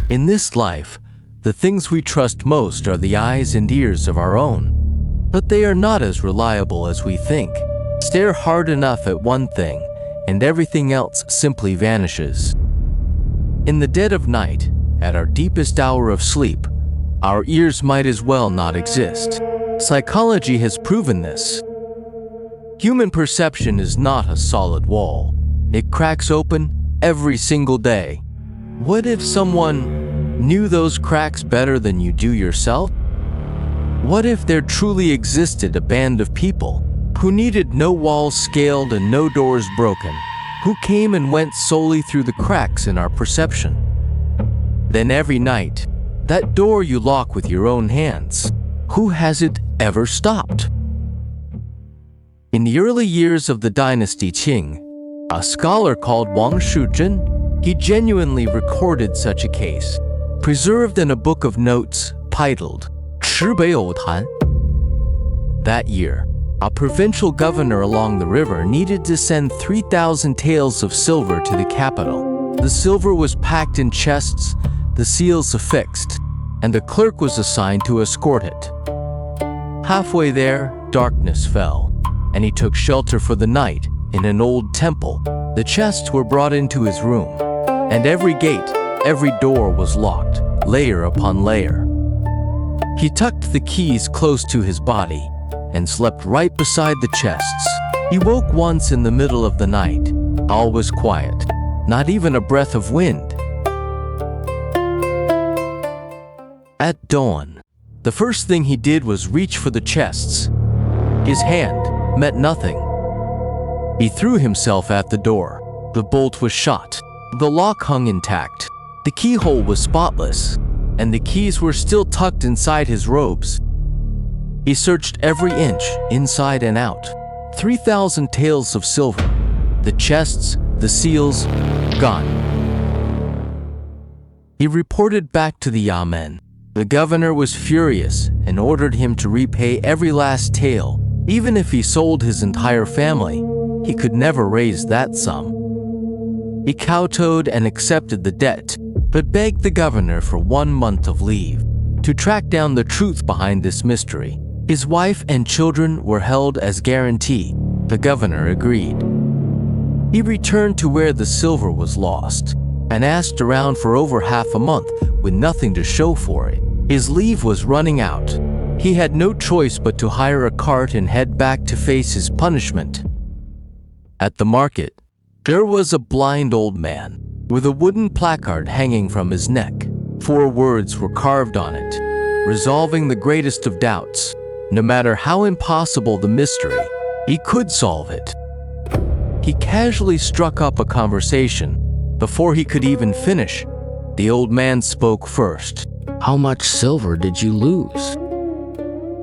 In this life, the things we trust most are the eyes and ears of our own. But they are not as reliable as we think. Stare hard enough at one thing, and everything else simply vanishes. In the dead of night, at our deepest hour of sleep, our ears might as well not exist. Psychology has proven this. Human perception is not a solid wall. It cracks open every single day. What if someone knew those cracks better than you do yourself? What if there truly existed a band of people who needed no walls scaled and no doors broken, who came and went solely through the cracks in our perception? Then every night, that door you lock with your own hands, who has it ever stopped? In the early years of the dynasty Qing, a scholar called Wang Shuzhen, he genuinely recorded such a case, preserved in a book of notes titled Tan. That year, a provincial governor along the river needed to send 3,000 taels of silver to the capital. The silver was packed in chests, the seals affixed, and a clerk was assigned to escort it. Halfway there, darkness fell, and he took shelter for the night in an old temple. The chests were brought into his room, and every gate, every door was locked, layer upon layer. He tucked the keys close to his body and slept right beside the chests. He woke once in the middle of the night. All was quiet, not even a breath of wind. At dawn, the first thing he did was reach for the chests. His hand met nothing. He threw himself at the door. The bolt was shot. The lock hung intact. The keyhole was spotless, and the keys were still tucked inside his robes. He searched every inch, inside and out. 3,000 taels of silver. The chests, the seals, gone. He reported back to the yamen. The governor was furious and ordered him to repay every last tael. Even if he sold his entire family, he could never raise that sum. He kowtowed and accepted the debt, but begged the governor for 1 month of leave to track down the truth behind this mystery. His wife and children were held as guarantee. The governor agreed. He returned to where the silver was lost and asked around for over half a month with nothing to show for it. His leave was running out. He had no choice but to hire a cart and head back to face his punishment. At the market, there was a blind old man with a wooden placard hanging from his neck. 4 words were carved on it, resolving the greatest of doubts. No matter how impossible the mystery, he could solve it. He casually struck up a conversation. Before he could even finish, the old man spoke first. How much silver did you lose?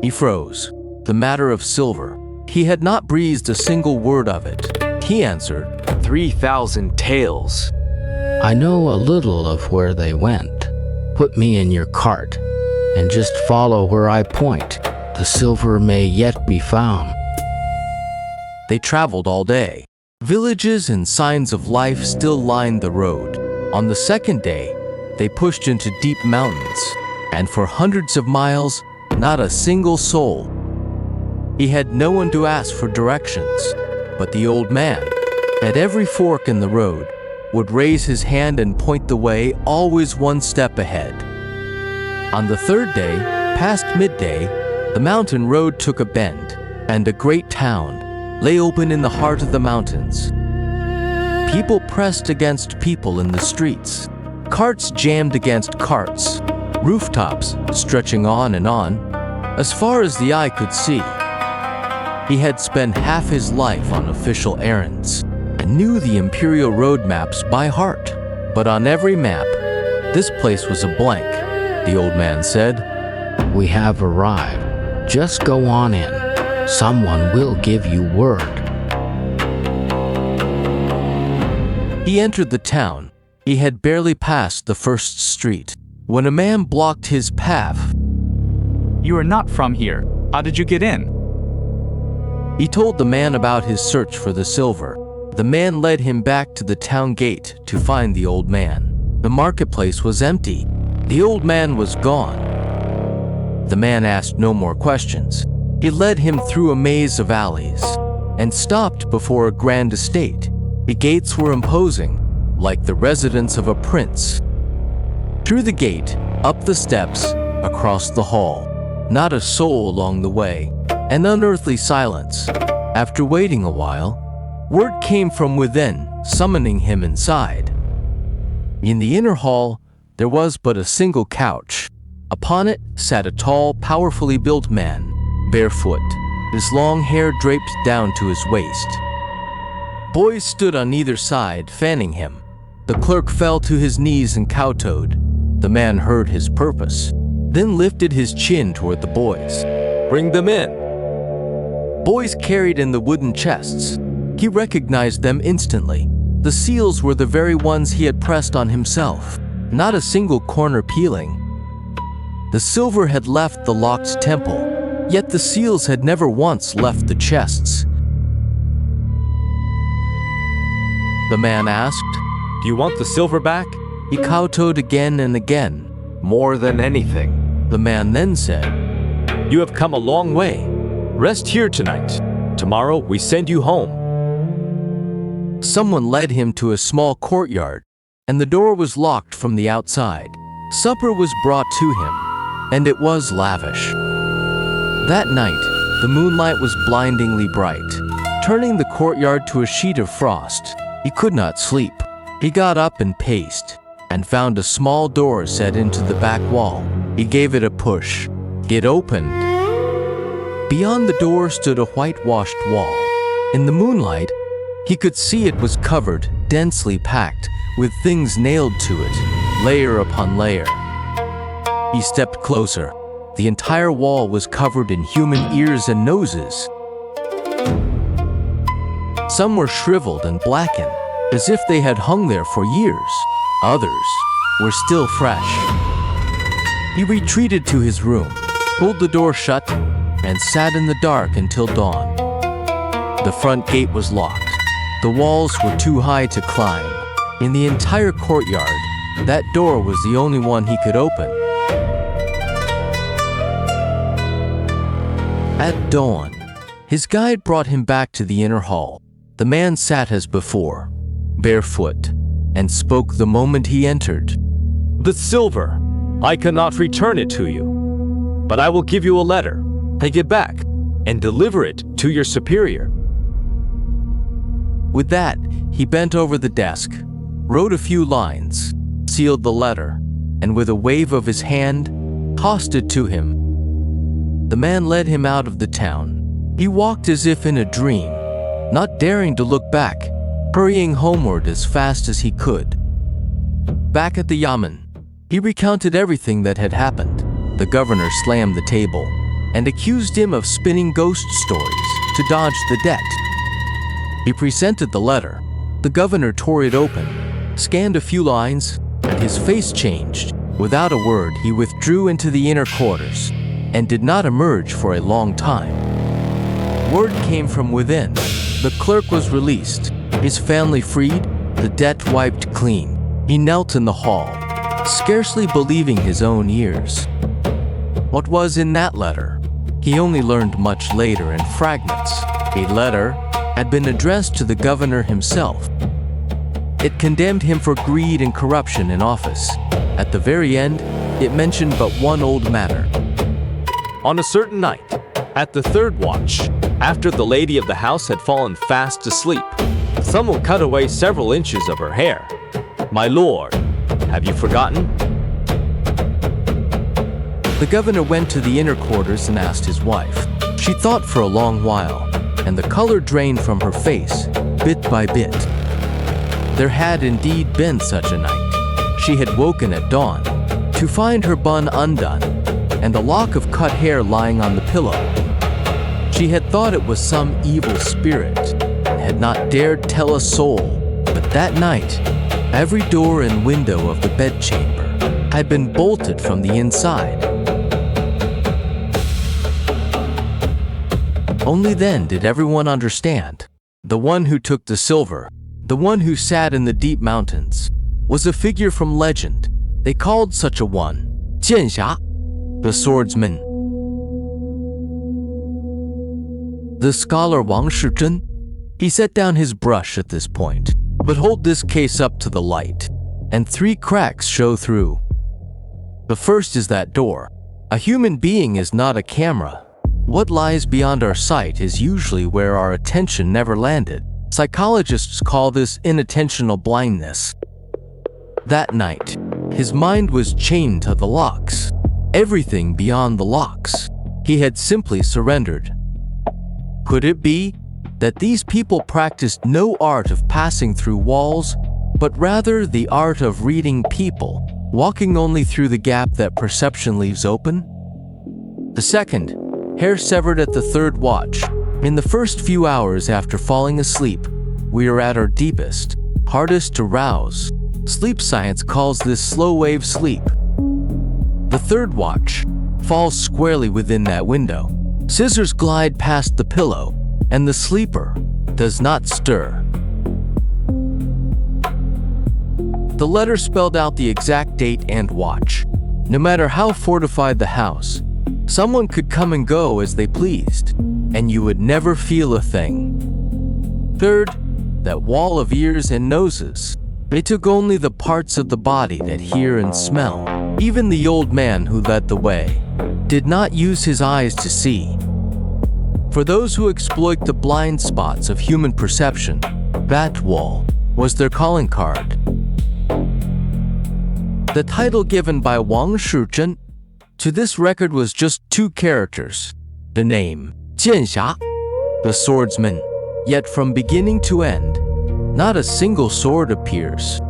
He froze. The matter of silver. He had not breathed a single word of it. He answered, 3,000 taels. I know a little of where they went. Put me in your cart and just follow where I point. The silver may yet be found. They traveled all day. Villages and signs of life still lined the road. On the second day, they pushed into deep mountains, and for hundreds of miles, not a single soul. He had no one to ask for directions, but the old man, at every fork in the road, would raise his hand and point the way, always 1 step ahead. On the third day, past midday, the mountain road took a bend, and a great town lay open in the heart of the mountains. People pressed against people in the streets. Carts jammed against carts, rooftops stretching on and on, as far as the eye could see. He had spent half his life on official errands and knew the imperial road maps by heart. But on every map, this place was a blank. The old man said, We have arrived. Just go on in. Someone will give you word. He entered the town. He had barely passed the first street when a man blocked his path. You are not from here. How did you get in? He told the man about his search for the silver. The man led him back to the town gate to find the old man. The marketplace was empty. The old man was gone. The man asked no more questions. He led him through a maze of alleys and stopped before a grand estate. The gates were imposing, like the residence of a prince. Through the gate, up the steps, across the hall, not a soul along the way, an unearthly silence. After waiting a while, word came from within, summoning him inside. In the inner hall, there was but a single couch. Upon it sat a tall, powerfully built man, barefoot, his long hair draped down to his waist. Boys stood on either side, fanning him. The clerk fell to his knees and kowtowed. The man heard his purpose, then lifted his chin toward the boys. Bring them in. Boys carried in the wooden chests. He recognized them instantly. The seals were the very ones he had pressed on himself, not a single corner peeling. The silver had left the locked temple, yet the seals had never once left the chests. The man asked, Do you want the silver back? He kowtowed again and again. More than anything. The man then said, You have come a long way. Rest here tonight. Tomorrow we send you home. Someone led him to a small courtyard, and the door was locked from the outside. Supper was brought to him, and it was lavish. That night, the moonlight was blindingly bright, turning the courtyard to a sheet of frost. He could not sleep. He got up and paced, and found a small door set into the back wall. He gave it a push. It opened. Beyond the door stood a whitewashed wall. In the moonlight, he could see it was covered, densely packed, with things nailed to it, layer upon layer. He stepped closer. The entire wall was covered in human ears and noses. Some were shriveled and blackened, as if they had hung there for years. Others were still fresh. He retreated to his room, pulled the door shut, and sat in the dark until dawn. The front gate was locked. The walls were too high to climb. In the entire courtyard, that door was the only one he could open. At dawn, his guide brought him back to the inner hall. The man sat as before, barefoot, and spoke the moment he entered. The silver. I cannot return it to you. But I will give you a letter. Take it back and deliver it to your superior. With that, he bent over the desk, wrote a few lines, sealed the letter, and with a wave of his hand, tossed it to him. The man led him out of the town. He walked as if in a dream, not daring to look back, hurrying homeward as fast as he could. Back at the yamen, he recounted everything that had happened. The governor slammed the table and accused him of spinning ghost stories to dodge the debt. He presented the letter. The governor tore it open, scanned a few lines, and his face changed. Without a word, he withdrew into the inner quarters and did not emerge for a long time. Word came from within. The clerk was released, his family freed, the debt wiped clean. He knelt in the hall, scarcely believing his own ears. What was in that letter? He only learned much later in fragments. A letter had been addressed to the governor himself. It condemned him for greed and corruption in office. At the very end, it mentioned but one old matter. On a certain night, at the third watch, after the lady of the house had fallen fast asleep, someone cut away several inches of her hair. My lord, have you forgotten? The governor went to the inner quarters and asked his wife. She thought for a long while, and the color drained from her face, bit by bit. There had indeed been such a night. She had woken at dawn to find her bun undone and a lock of cut hair lying on the pillow. She had thought it was some evil spirit and had not dared tell a soul. But that night, every door and window of the bedchamber had been bolted from the inside. Only then did everyone understand. The one who took the silver, the one who sat in the deep mountains, was a figure from legend. They called such a one 剑侠, the swordsman. The scholar Wang Shizhen, he set down his brush at this point, but hold this case up to the light, and 3 cracks show through. The first is that door. A human being is not a camera. What lies beyond our sight is usually where our attention never landed. Psychologists call this inattentional blindness. That night, his mind was chained to the locks. Everything beyond the locks. He had simply surrendered. Could it be that these people practiced no art of passing through walls, but rather the art of reading people, walking only through the gap that perception leaves open? The second, hair severed at the 3rd watch. In the first few hours after falling asleep, we are at our deepest, hardest to rouse. Sleep science calls this slow-wave sleep. The 3rd watch falls squarely within that window. Scissors glide past the pillow, and the sleeper does not stir. The letter spelled out the exact date and watch. No matter how fortified the house, someone could come and go as they pleased, and you would never feel a thing. Third, that wall of ears and noses. They took only the parts of the body that hear and smell. Even the old man who led the way did not use his eyes to see. For those who exploit the blind spots of human perception, that wall was their calling card. The title given by Wang Shizhen to this record was just 2 characters. The name, 剑侠, the swordsman. Yet from beginning to end, not a single sword appears.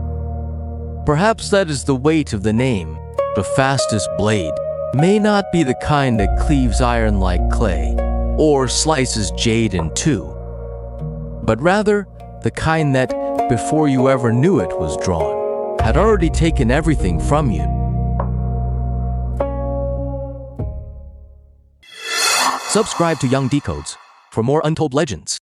Perhaps that is the weight of the name. The fastest blade may not be the kind that cleaves iron like clay, or slices jade in 2, but rather the kind that, before you ever knew it was drawn, had already taken everything from you. Subscribe to Young Decodes for more untold legends.